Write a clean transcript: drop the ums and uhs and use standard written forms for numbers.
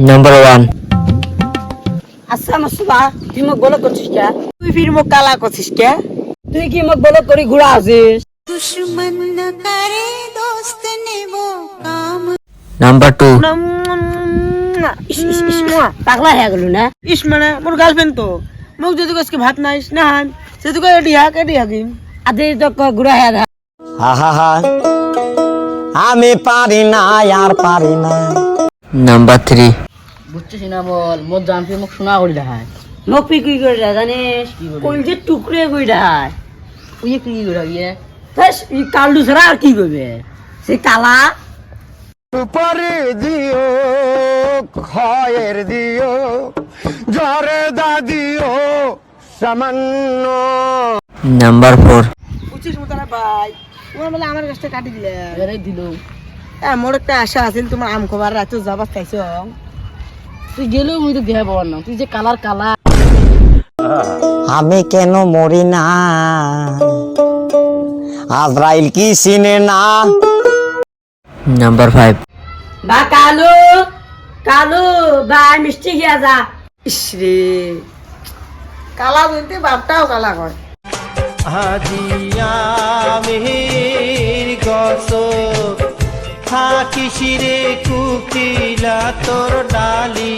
Number 1। আচ্ছা মাসুবা তুই মোক বলো করছিস কে? তুই ফির মোক কালা করছিস কে? তুই কি মোক বলো করি ঘুরা আছিস? दुश्मन न करे दोस्त ने वो काम নাম্বার 2। পাগলা হয়ে গেল না? ইস মানে মোর গার্লফ্রেন্ড তো মোক যদি আজকে ভাত নাইস না হান সে তো কই এডি হাকিম আদে তো ঘুরা হয়ে যা। আহা আমি পারি না আর পারি না। নাম্বার 3। বুঝছিস না বল মোর জানফি মোক শোনা করি দেখায় মোক পি কি করে জানিস? কোন যে টুকরে কই দেয় তুই কি করে গিয়ে তাস এই কালু ছাড়া আর কি করবে? সে কালা পরে দিও খয়ের দিও জরে দিও সামান্য। নাম্বার 4। বুঝছিস মোতারা ভাই তোমার বলে আমার কাছটা কাটি দিলে এরে দিলো মোর একটা আশা আছিল তোমার আম খবার রাতে যাবার চাইছ তুই গেলেও মুই তো দেহা পাবার না তুই যে কালার কালা আমি কেন মরি না আজরাইল কি চিনে না। নাম্বার 5। বা কালু কালু বা মিষ্টি গিয়া যা। ইসরে কালা বলতে বাপটাও কালা কয় হাজিয়া মেহের গছ থাকিসিরে কুকিলা তোর ডালি